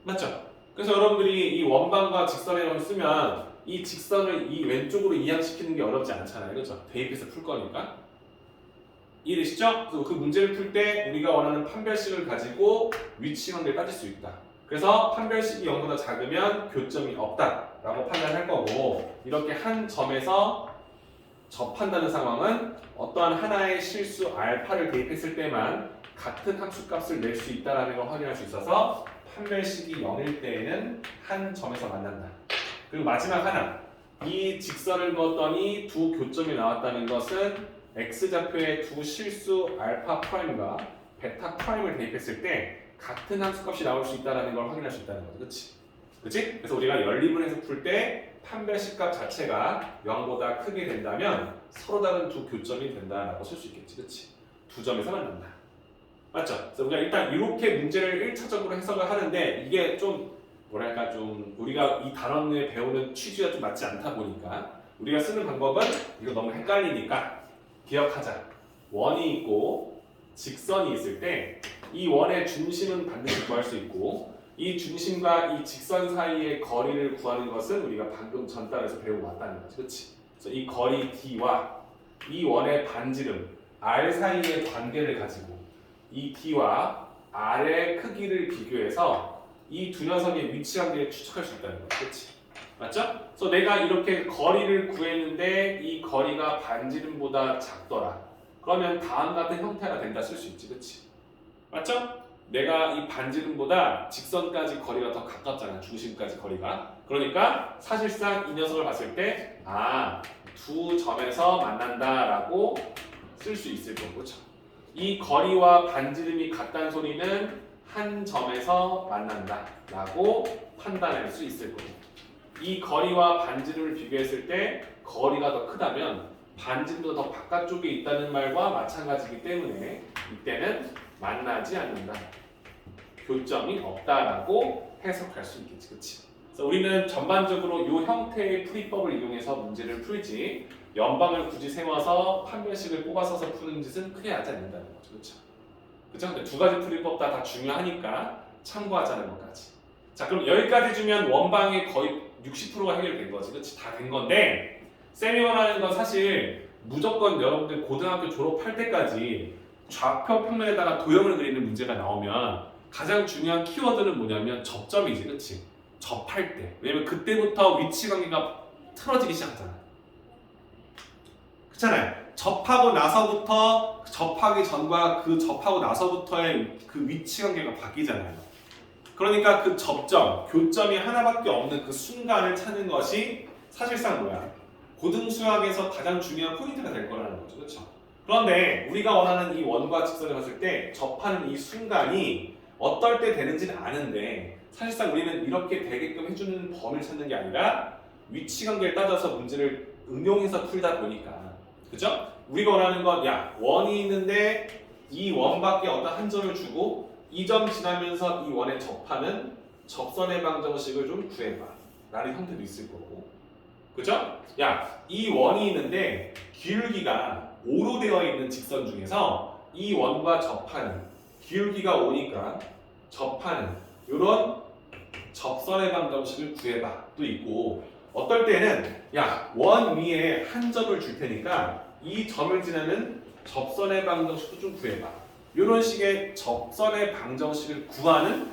[SPEAKER 1] 맞죠? 그래서 여러분들이 이 원방과 직선의 걸 쓰면 이 직선을 이 왼쪽으로 이항시키는 게 어렵지 않잖아요. 그죠? 대입해서 풀 거니까. 이해되시죠? 그래서 그 문제를 풀 때 우리가 원하는 판별식을 가지고 위치 관계를 따질 수 있다. 그래서 판별식이 0보다 작으면 교점이 없다라고 판단할 거고, 이렇게 한 점에서 접한다는 상황은 어떠한 하나의 실수 알파를 대입했을 때만 같은 함수값을 낼 수 있다는 걸 확인할 수 있어서 판별식이 0일 때에는 한 점에서 만난다. 그리고 마지막 하나, 이 직선을 그었더니 두 교점이 나왔다는 것은 x좌표의 두 실수 알파 프라임과 베타 프라임을 대입했을 때 같은 함수값이 나올 수 있다는 걸 확인할 수 있다는 거죠. 그치? 그치? 그래서 우리가 연립분해서 풀 때 판별식 값 자체가 0보다 크게 된다면 서로 다른 두 교점이 된다라고 쓸 수 있겠지. 그치? 두 점에서 만난다. 맞죠? 그래서 우리가 일단 이렇게 문제를 1차적으로 해석을 하는데 이게 좀 뭐랄까 좀 우리가 이 단원을 배우는 취지가 좀 맞지 않다 보니까 우리가 쓰는 방법은 이거 너무 헷갈리니까 기억하자. 원이 있고 직선이 있을 때 이 원의 중심은 반드시 구할 수 있고 이 중심과 이 직선 사이의 거리를 구하는 것은 우리가 방금 전달에서 배우고 왔다는 거지. 그치? 그래서 이 거리 d와 이 원의 반지름 r 사이의 관계를 가지고 이 d와 r의 크기를 비교해서 이 두 녀석의 위치 관계를 추측할 수 있다는 거지. 그치? 맞죠? 그래서 내가 이렇게 거리를 구했는데 이 거리가 반지름보다 작더라. 그러면 다음 같은 형태가 된다 쓸 수 있지. 그치? 맞죠? 내가 이 반지름보다 직선까지 거리가 더 가깝잖아. 중심까지 거리가. 그러니까 사실상 이 녀석을 봤을 때 두 점에서 만난다라고 쓸 수 있을 거고. 그렇죠? 이 거리와 반지름이 같다는 소리는 한 점에서 만난다라고 판단할 수 있을 거고. 이 거리와 반지름을 비교했을 때 거리가 더 크다면 반지름도 더 바깥쪽에 있다는 말과 마찬가지이기 때문에 이때는 만나지 않는다. 교점이 없다라고 해석할 수 있겠지. 그치? 그래서 우리는 전반적으로 이 형태의 풀이법을 이용해서 문제를 풀지 연방을 굳이 세워서 판별식을 뽑아서서 푸는 짓은 크게 하지 않는다는 거죠. 그렇죠? 그죠? 근데 두 가지 풀이법 다 중요하니까 참고하자는 것까지. 자, 그럼 여기까지 주면 원방이 거의 60%가 해결된 거지. 그치? 다 된 건데 쌤이 원하는 건 사실 무조건 여러분들 고등학교 졸업할 때까지 좌표 평면에다가 도형을 그리는 문제가 나오면 가장 중요한 키워드는 뭐냐면 접점이지. 그치? 접할 때. 왜냐면 그때부터 위치 관계가 틀어지기 시작하잖아. 그렇잖아요. 접하고 나서부터 접하기 전과 그 접하고 나서부터의 그 위치 관계가 바뀌잖아요. 그러니까 그 접점, 교점이 하나밖에 없는 그 순간을 찾는 것이 사실상 뭐야? 고등수학에서 가장 중요한 포인트가 될 거라는 거죠. 그렇죠? 그런데 우리가 원하는 이 원과 직선을 봤을 때 접하는 이 순간이 어떨 때 되는지는 아는데 사실상 우리는 이렇게 되게끔 해주는 범위를 찾는 게 아니라 위치 관계를 따져서 문제를 응용해서 풀다 보니까 그죠? 우리가 원하는 건 원이 있는데 이 원밖에 어떤 한 점을 주고 이 점 지나면서 이 원에 접하는 접선의 방정식을 좀 구해봐 라는 형태도 있을 거고 그죠? 이 원이 있는데 기울기가 5로 되어 있는 직선 중에서 이 원과 접하는 기울기가 5니까 접하는 이런 접선의 방정식을 구해봐 도 있고 어떨 때는 원 위에 한 점을 줄 테니까 이 점을 지나는 접선의 방정식도 좀 구해봐 이런 식의 접선의 방정식을 구하는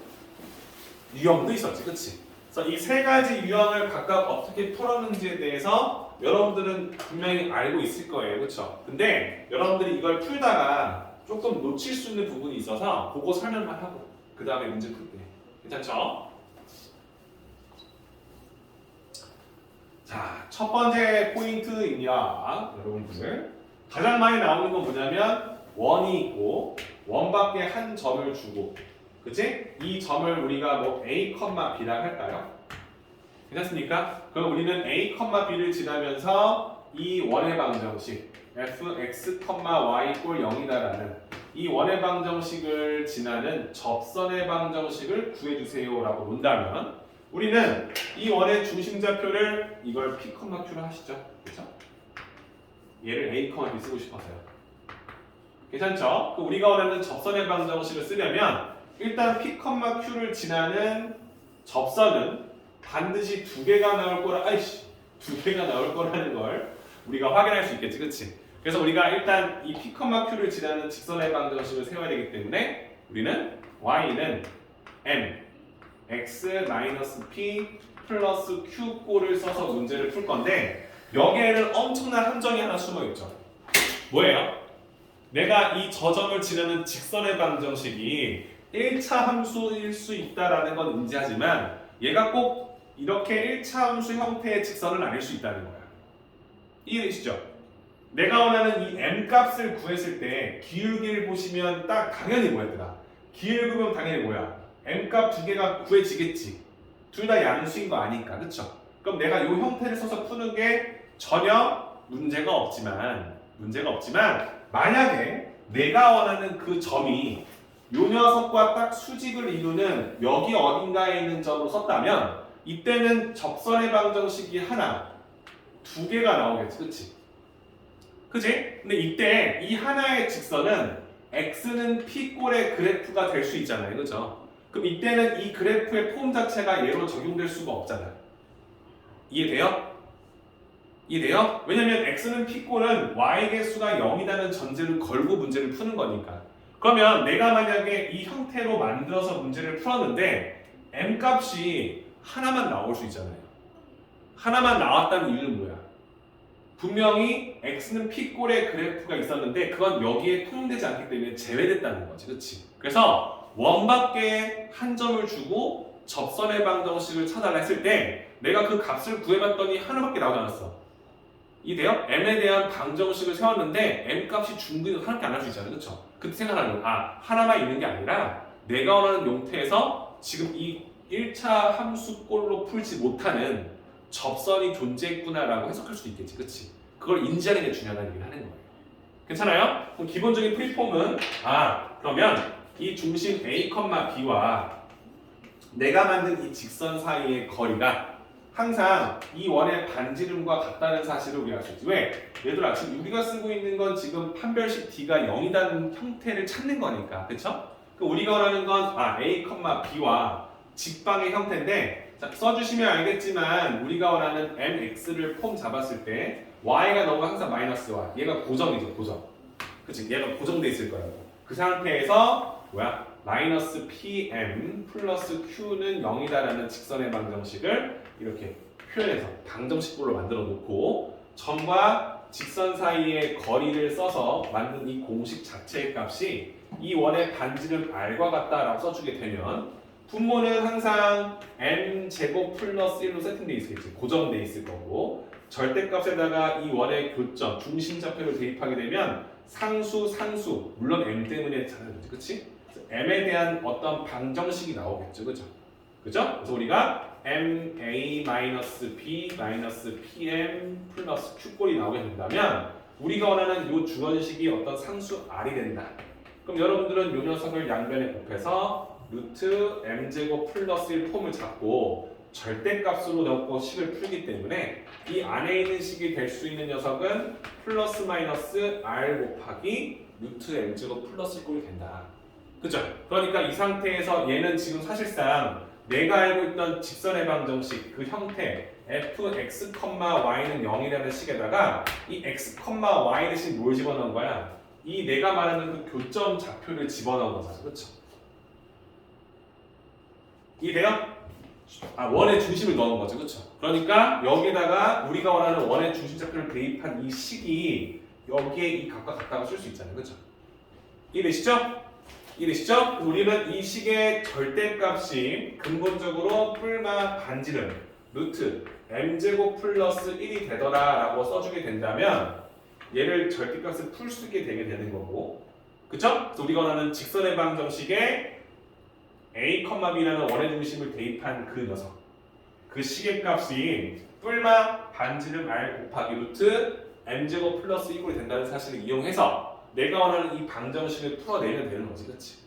[SPEAKER 1] 유형도 있었지. 그치? 그래서 이 세 가지 유형을 각각 어떻게 풀었는지에 대해서 여러분들은 분명히 알고 있을 거예요. 그쵸? 근데 여러분들이 이걸 풀다가 조금 놓칠 수 있는 부분이 있어서 그거 설명만 하고 그 다음에 문제 풀게. 괜찮죠? 자, 첫 번째 포인트입니다. 여러분들 가장 많이 나오는 건 뭐냐면 원이 있고 원밖에 한 점을 주고 그치? 이 점을 우리가 뭐 A, B라 할까요? 괜찮습니까? 그럼 우리는 A, B를 지나면서 이 원의 방정식 fx, y 꼴 0이다라는 이 원의 방정식을 지나는 접선의 방정식을 구해주세요라고 논다면 우리는 이 원의 중심좌표를 이걸 p, q로 하시죠. 그렇죠? 얘를 a, b 쓰고 싶어서요. 괜찮죠? 우리가 원하는 접선의 방정식을 쓰려면 일단 p, q를 지나는 접선은 반드시 두 개가 나올 거라는 걸 우리가 확인할 수 있겠지, 그렇지? 그래서 우리가 일단 이 p, q를 지나는 직선의 방정식을 세워야 되기 때문에 우리는 y는 m x-p 플러스 q 꼴을 써서 문제를 풀 건데 여기에는 엄청난 함정이 하나 숨어 있죠. 뭐예요? 내가 이 저점을 지나는 직선의 방정식이 1차 함수일 수 있다라는 건 인지하지만 얘가 꼭 이렇게 1차 함수 형태의 직선은 아닐 수 있다는 거야. 이해되시죠? 내가 원하는 이 m 값을 구했을 때 기울기를 보시면 딱 당연히 뭐였더라? 기울기면 당연히 뭐야? m 값 두 개가 구해지겠지. 둘 다 양수인 거 아니까, 그쵸? 그럼 내가 이 형태를 써서 푸는 게 전혀 문제가 없지만 만약에 내가 원하는 그 점이 요 녀석과 딱 수직을 이루는 여기 어딘가에 있는 점으로 썼다면 이때는 접선의 방정식이 하나, 두 개가 나오겠지, 그치? 그치? 근데 이때 이 하나의 직선은 x는 p꼴의 그래프가 될 수 있잖아요, 그죠? 그럼 이때는 이 그래프의 폼 자체가 얘로 적용될 수가 없잖아요. 이해돼요? 이해돼요? 왜냐면 x는 p꼴은 y 개수가 0이라는 전제를 걸고 문제를 푸는 거니까. 그러면 내가 만약에 이 형태로 만들어서 문제를 풀었는데 m 값이 하나만 나올 수 있잖아요. 하나만 나왔다는 이유는 뭐야? 분명히 x는 p꼴의 그래프가 있었는데 그건 여기에 통용되지 않기 때문에 제외됐다는 거지, 그렇지? 그래서 원밖에 한 점을 주고 접선의 방정식을 찾아라 했을 때 내가 그 값을 구해봤더니 하나밖에 나오지 않았어. 이돼요? m에 대한 방정식을 세웠는데 m 값이 중근이 하나밖에 안 할 수 있잖아요, 그렇죠? 그때 생각하는 거, 하나만 있는 게 아니라 내가 원하는 용태에서 지금 이 1차 함수꼴로 풀지 못하는 접선이 존재했구나라고 해석할 수도 있겠지, 그렇지? 그걸 인지하는 게 중요하다는 얘기를 하는 거예요. 괜찮아요? 그럼 기본적인 프리폼은 그러면 이 중심 a, b와 내가 만든 이 직선 사이의 거리가 항상 이 원의 반지름과 같다는 사실을 우리가 알 수 있지. 왜? 얘들아, 지금 우리가 쓰고 있는 건 지금 판별식 d가 0이라는 형태를 찾는 거니까, 그쵸? 우리가 원하는 건 a, b와 직방의 형태인데, 자, 써주시면 알겠지만 우리가 원하는 mx를 폼 잡았을 때 y가 나오면 항상 마이너스 y, 얘가 고정이죠, 고정. 그치? 얘가 고정돼 있을 거라고. 그 상태에서 마이너스 pm 플러스 q는 0이다라는 직선의 방정식을 이렇게 표현해서 방정식꼴로 만들어 놓고 점과 직선 사이의 거리를 써서 만든 이 공식 자체의 값이 이 원의 반지름 r과 같다라고 써주게 되면 분모는 항상 m제곱 플러스 1로 세팅되어 있겠지. 고정되어 있을 거고 절대값에다가 이 원의 교점, 중심좌표를 대입하게 되면 상수, 상수, 물론 m 때문에 잘하겠지, 그치? m에 대한 어떤 방정식이 나오겠죠, 그죠? 그죠? 그래서 우리가 ma-b-pm 플러스 q꼴이 나오게 된다면 우리가 원하는 이 주원식이 어떤 상수 r이 된다. 그럼 여러분들은 이 녀석을 양변에 곱해서 루트 m제곱 플러스 1 폼을 잡고 절대값으로 넣고 식을 풀기 때문에 이 안에 있는 식이 될 수 있는 녀석은 플러스 마이너스 r 곱하기 루트 m제곱 플러스 1꼴이 된다. 그죠? 그러니까 이 상태에서 얘는 지금 사실상 내가 알고 있던 직선의 방정식 그 형태 fx, y는 0이라는 식에다가 이 x, y 대신 뭘 집어넣은 거야? 이 내가 말하는 그 교점 좌표를 집어넣은 거잖아, 그렇죠? 이해돼요? 원의 중심을 넣은 거죠, 그렇죠? 그러니까 여기다가 우리가 원하는 원의 중심 좌표를 대입한 이 식이 여기에 이 값과 같다고 쓸 수 있잖아요, 그렇죠? 이해되시죠? 이해되시죠? 우리는 이 식의 절대값이 근본적으로 뿔마 반지름 루트 m제곱 플러스 1이 되더라 라고 써주게 된다면 얘를 절대값을 풀 수 있게 되게 되는 거고, 그쵸? 그래서 우리가 원하는 직선의 방정식에 a, b라는 원의 중심을 대입한 그 녀석 그 시계값이 뿔마 반지름 r 곱하기 루트 m제곱 플러스 2꼴이 된다는 사실을 이용해서 내가 원하는 이 방정식을 풀어내면 되는 거지, 그렇지?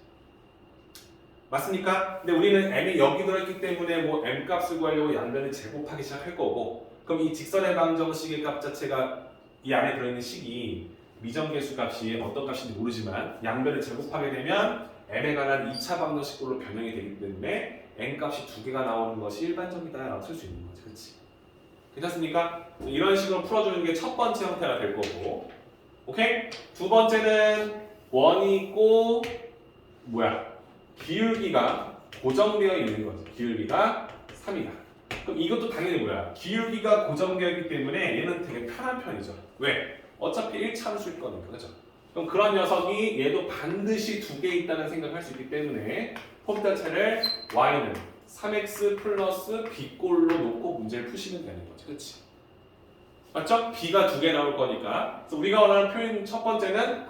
[SPEAKER 1] 맞습니까? 근데 우리는 m이 여기 들어있기 때문에 뭐 m 값을 구하려고 양변을 제곱하기 시작할 거고, 그럼 이 직선의 방정식의 값 자체가 이 안에 들어있는 식이 미정계수 값이 어떤 값인지 모르지만 양변을 제곱하게 되면 m에 관한 2차 방정식으로 변형이 되기 때문에 n 값이 두 개가 나오는 것이 일반적이다라고 쓸 수 있는 거지, 그렇지? 괜찮습니까? 이런 식으로 풀어주는 게 첫 번째 형태가 될 거고, 오케이? 두 번째는 원이 있고 기울기가 고정되어 있는 거지. 기울기가 3이다. 그럼 이것도 당연히 기울기가 고정되어 있기 때문에 얘는 되게 편한 편이죠. 왜? 어차피 1차함수일 거니까, 그죠? 그럼 그런 녀석이 얘도 반드시 두 개 있다는 생각을 할 수 있기 때문에 폼 자체를 y는 3x 플러스 b꼴로 놓고 문제를 푸시면 되는 거지, 그렇지? 맞죠? b가 두 개 나올 거니까. 그래서 우리가 원하는 표현 첫 번째는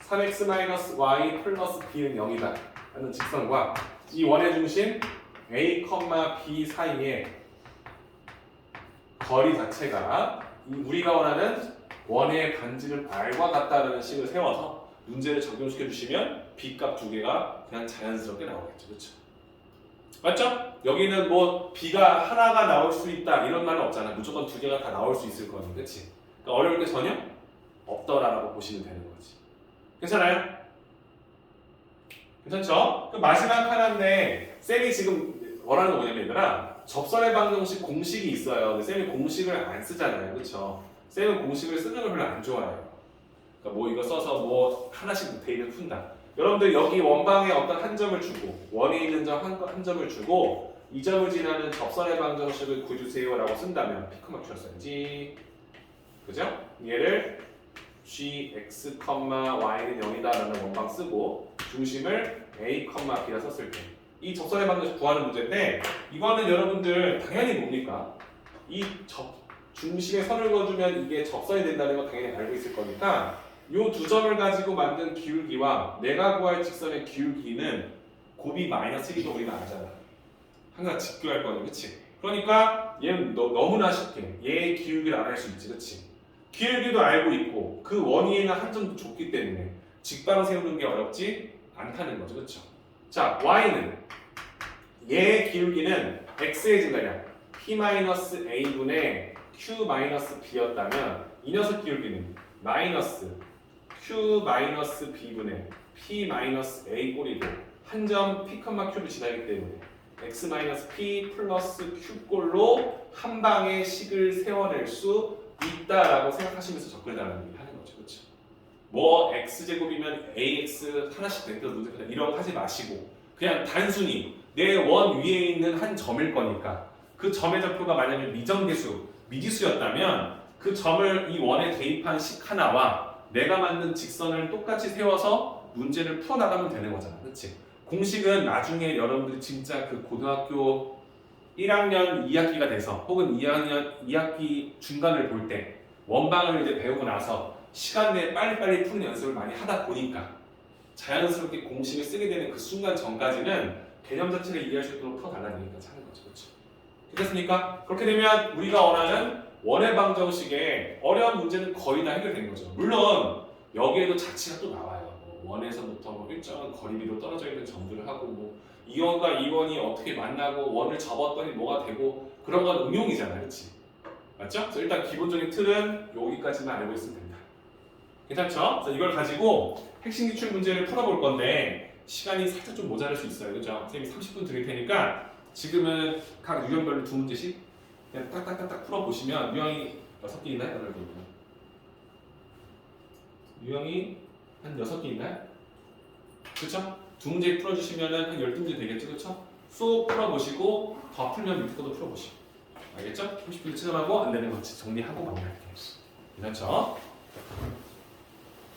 [SPEAKER 1] 3x 마이너스 y 플러스 b는 0이다 라는 직선과 이 원의 중심 a, b 사이의 거리 자체가 우리가 원하는 원의 반지름 r과 같다라는 식을 세워서 문제를 적용시켜 주시면 b 값 두 개가 그냥 자연스럽게 나오겠죠, 그렇죠? 맞죠? 여기는 뭐 b가 하나가 나올 수 있다 이런 말은 없잖아. 무조건 두 개가 다 나올 수 있을 거니, 그렇지? 그러니까 어려울 게 전혀 없더라라고 보시면 되는 거지. 괜찮아요? 괜찮죠? 그럼 마지막 하나인데 쌤이 지금 원하는 거 뭐냐면 얘들아, 접선의 방정식 공식이 있어요. 근데 쌤이 공식을 안 쓰잖아요, 그렇죠? 쌤은 공식을 쓰는 걸 별로 안 좋아해요. 그러니까 뭐 이거 써서 뭐 하나씩 데이를 푼다. 여러분들 여기 원방에 어떤 한 점을 주고 원에 있는 점 한 점을 주고 이 점을 지나는 접선의 방정식을 구해주세요라고 쓴다면 피크마큐를 써야지, 그죠? 얘를 gx, y는 0이다라는 원방 쓰고 중심을 a, b라 썼을 때 이 접선의 방정식 구하는 문제인데, 이거는 여러분들 당연히 뭡니까? 이 중심에 선을 그어주면 이게 접선이 된다는 거 당연히 알고 있을 거니까 요 두 점을 가지고 만든 기울기와 내가 구할 직선의 기울기는 곱이 마이너스 1이고 우리가 알잖아. 항상 직교할 거니, 그치? 그러니까 얘는 너무나 쉽게 얘의 기울기를 알아낼 수 있지, 그치? 기울기도 알고 있고 그 원위에는 한 점도 줬기 때문에 직방을 세우는 게 어렵지 않다는 거죠, 그쵸? 자, y는 얘의 기울기는 x의 증가량 p-a분의 q-b였다면 이 녀석 기울기는 마이너스 q-b분의 p-a 꼴이고 한 점 p,q를 지나기 때문에 x-p 플러스 q 꼴로 한 방에 식을 세워낼 수 있다라고 생각하시면서 접근해달라는 얘기를 하는 거죠, 그렇죠? 뭐 x제곱이면 ax 하나씩 내려도 문제 그냥 이런 거 하지 마시고 그냥 단순히 내 원 위에 있는 한 점일 거니까 그 점의 좌표가 만약에 미지수였다면 그 점을 이 원에 대입한 식 하나와 내가 만든 직선을 똑같이 세워서 문제를 풀어나가면 되는 거잖아, 그렇지? 공식은 나중에 여러분들이 진짜 그 고등학교 1학년 2학기가 돼서 혹은 2학기 중간을 볼 때 원방을 이제 배우고 나서 시간 내에 빨리빨리 푸는 연습을 많이 하다 보니까 자연스럽게 공식을 쓰게 되는 그 순간 전까지는 개념 자체를 이해할 수 있도록 풀어달라는 얘기까지 하는 거죠, 그렇죠? 됐습니까? 그렇게 되면 우리가 원하는 원의 방정식의 어려운 문제는 거의 다 해결된 거죠. 물론 여기에도 자치가 또 나와요. 원에서부터 뭐 일정한 거리비로 떨어져 있는 점들을 하고 뭐 이원과 이원이 어떻게 만나고 원을 접었더니 뭐가 되고 그런 건 응용이잖아요, 그렇지? 맞죠? 그래서 일단 기본적인 틀은 여기까지만 알고 있으면 된다. 괜찮죠? 그래서 이걸 가지고 핵심 기출 문제를 풀어볼 건데 시간이 살짝 좀 모자랄 수 있어요, 그죠? 선생님이 30분 드릴 테니까 지금은 각 유형별로 두 문제씩 그냥 딱딱딱딱 풀어보시면 유형이 6개 있나요? 8개 있나요? 유형이 한 6개 있나요? 그쵸? 두 문제 풀어주시면 한 12문제 되겠죠? 그쵸? 쏙 풀어보시고 더 풀면 밑에 것도 풀어보시고 알겠죠? 30분 치정하고 안 되는 거 정리하고 마무리할게요. 괜찮죠?